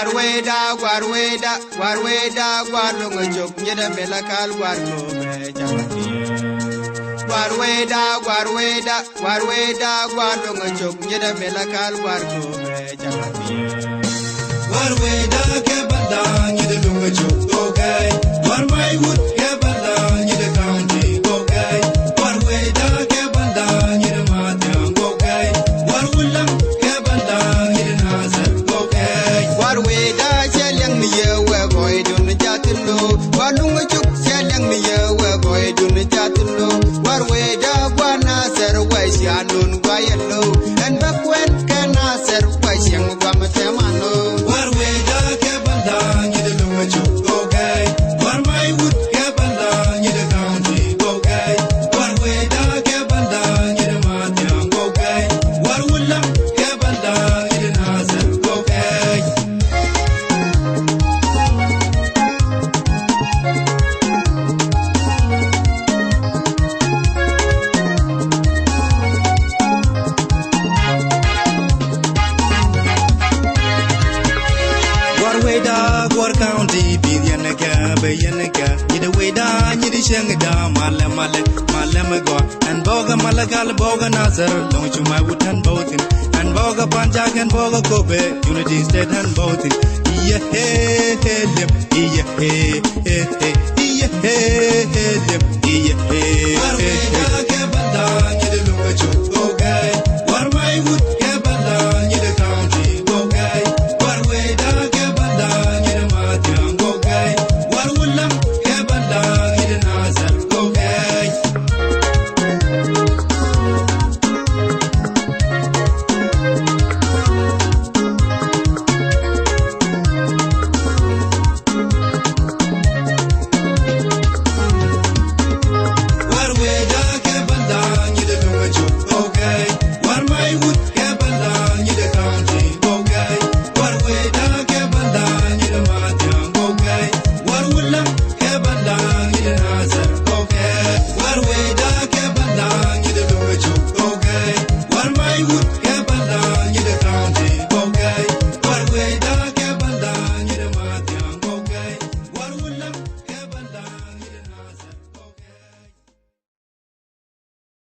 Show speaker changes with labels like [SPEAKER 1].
[SPEAKER 1] weyda, guar lungo chok, nyeda melakal guar kobe chakati. Weyda, guar lungo chok, nyeda melakal guar kobe chakati.
[SPEAKER 2] Weyda kebala, nyeda lungo chok, okay. My wood kebala, nyeda county, okay. Weyda kebala, nyeda matang, okay. Wulam kebala, nyeda nasar, okay.
[SPEAKER 1] Weyda chelyang niye weboy dun jatilo, walungo chok chelyang niye weboy dun jatilo. Weyda guanasar waisyanun guayelo, and back when canasar waisyang guamatemano.
[SPEAKER 2] Weyda kebala, nyeda lungo chok, okay. My wood kebala, nyeda county, okay. Weyda kebala, nyeda matang, okay. Wulam kebala, nyeda nasar, okay. Weyda, Guar County, Bayanaka, Yida Weyda, Yidi Shangada, Malamago, and Boga Malagal, Boga Nazar, don't you my wood and boating, and Boga Panjak and Boga Kobe, Unity State and boating. Yeah, hey, hey, hey, yeah, hey, hey, hey, yeah, hey, hey, hey, yeah, hey.